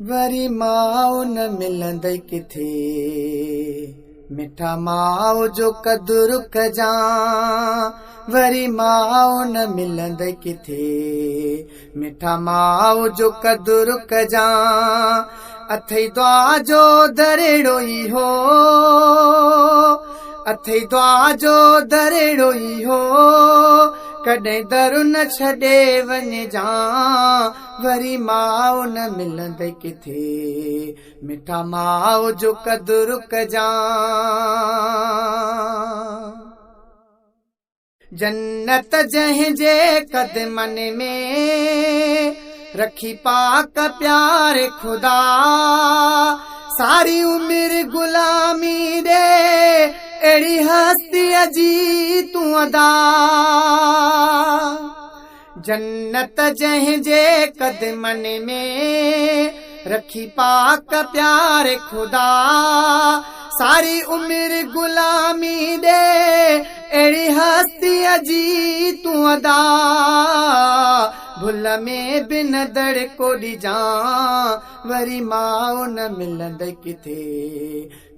वरी माउ न मिलंदई किथे, मिठा माउ जो कदुरु कजां। वरी माउ न मिलंदई किथे, मिठा माउ जो कदुरु कजां। अथई दुआ जो दरेड़ो ई हो, अथई दुआ जो दरेड़ो ई हो, कॾहिं दरु न छॾे वञजां। वरी माउ न मिलंदई किथे, मिठा माउ जो कदुरु कजां। जन्नत जंहिंजे कदमनि में रखी पाक प्यारे खुदा, सारी उम्र गुलामी ॾे अहिड़ी हस्तीअ जी तूं अदा। जन्नत जंहिंजे कदमनि में रखी पाक प्यारे खुदा, सारी उम्र गुलामी ॾे अहिड़ी हस्तीअ जी तूं अदा। भुल में बि न दड़को ॾिजां, वरी माउ न मिलंदई किथे,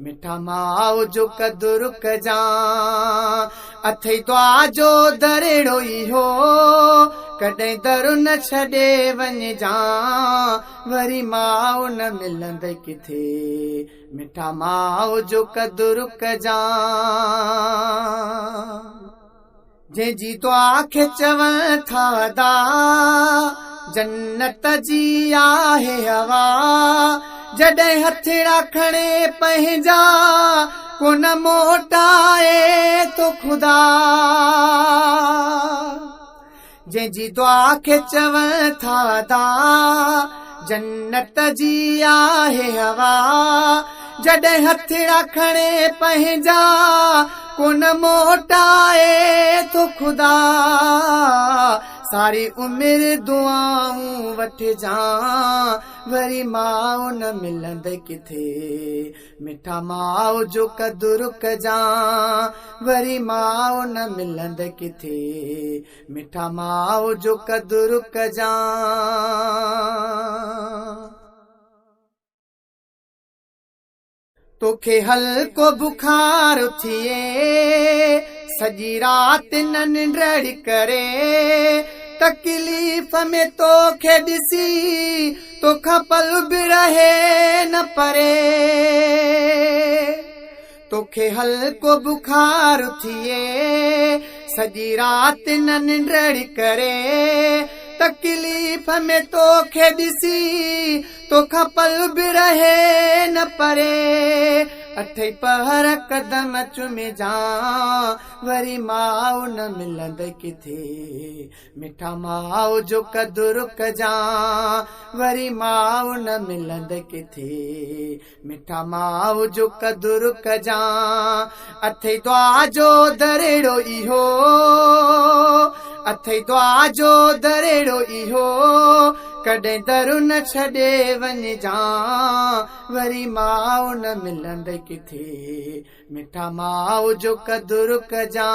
मिठा माउ जो कदुरु कजां। अथई दुआ जो दरेड़ो ई हो, कॾहिं दरु न छॾे वञजां। वरी माउ न मिलंदई किथे, मिठा माउ जो कदुरु कजां। जंहिंजी दुआ खे चवनि था अदा, जन्नत जी आहे हवा। जॾहिं हथड़ा खणे पंहिंजा, कोन मोटाए तो खुदा। जंहिंजी दुआ खे चवनि था अदा, जन्नत जी आहे हवा। जॾहिं हथड़ा खणे पंहिंजा, कोन मोटाए तो खुदा। सारी उम्र दुआऊं वठजां, वरी माउ न मिलंदई किथे, मिठा माउ जो कदुरु कजां। वरी माउ न मिलंदई किथे, मिठा माउ जो कदुरु कजां। तोखे हल्को बुखार थिए, सॼी राति न निंड करे, तकलीफ़ में तोखे ॾिसी तोखां पल बि रहे न परे। तोखे हल्को बुखार थिए, सॼी राति न निंड करे, तकलीफ़ में तोखे ॾिसी तोखां पल बि रहे न परे। अठई पहर कदम चुमिजां, वरी माउ न मिलंदई किथे, मिठा माउ जो कदुरु कजां। वरी माउ न मिलंदई किथे, मिठा माउ जो कदुरु कजां। अथई दुआ जो दरेड़ो ई हो, अथई दुआ जो दरेड़ो ई हो, कॾहिं दरु न छॾे वञजां। वरी माउ न मिलंदई किथे, मिठा माउ जो कदुरु कजां।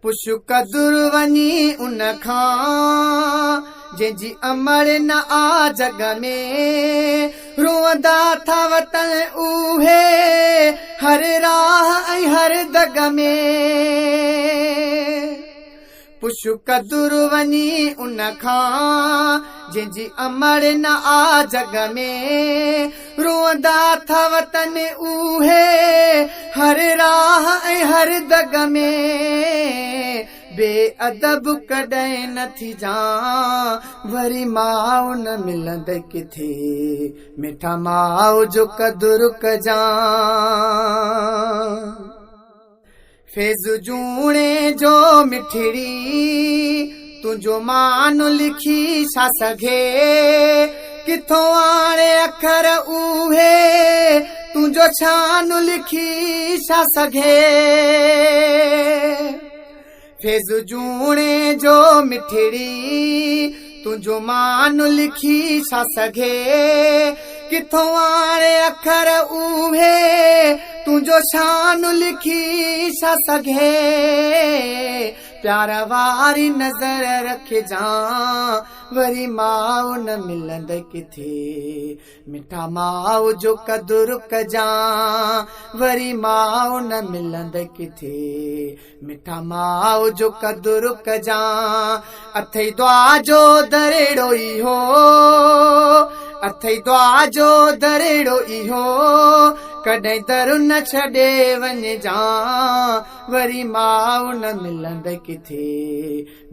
पुछु कदुरु वञी उन खां, जंहिंजी अमर न आ जग में। रोअंदा था वतन उहे, हर राह ऐं हर दग में। पुछु कदुरु वञी उन खां, जंहिंजी अमर न आ जग में। रोअंदा था वतन उहे, हर राह ऐं हर दग में। बेअदब कॾहिं न थीजां, वरी माउ न मिलंदई किथे, मिठा माउ जो कदुरु कजां। फैज़ जूणे जो मिठड़ी, तुंहिंजो मान लिखी छा सघे। किथों आणे अखर उहे, तुंहिंजो छान लिखी छा सघे। फैज़ जूणे जो मिठड़ी, तुंहिंजो मान लिखी छा सघे। किथों आणे अखर उहे, तुंहिंजो शान लिखी छा सघे। प्यार वारी नज़र रखजां वरी माउ न मिलंद किथे मिठा माउ जो कदुर कजां वरी माउ न मिलंद किथे मिठा माउ जो कदुर कजां अथई दुआ जो दरेड़ो इहो अथई दुआ जो दरेड़ो इहो कॾहिं दर न छॾे वञजां वरी माउ न मिलंद किथे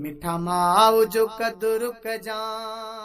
मिठा माउ जो कदुर कजां।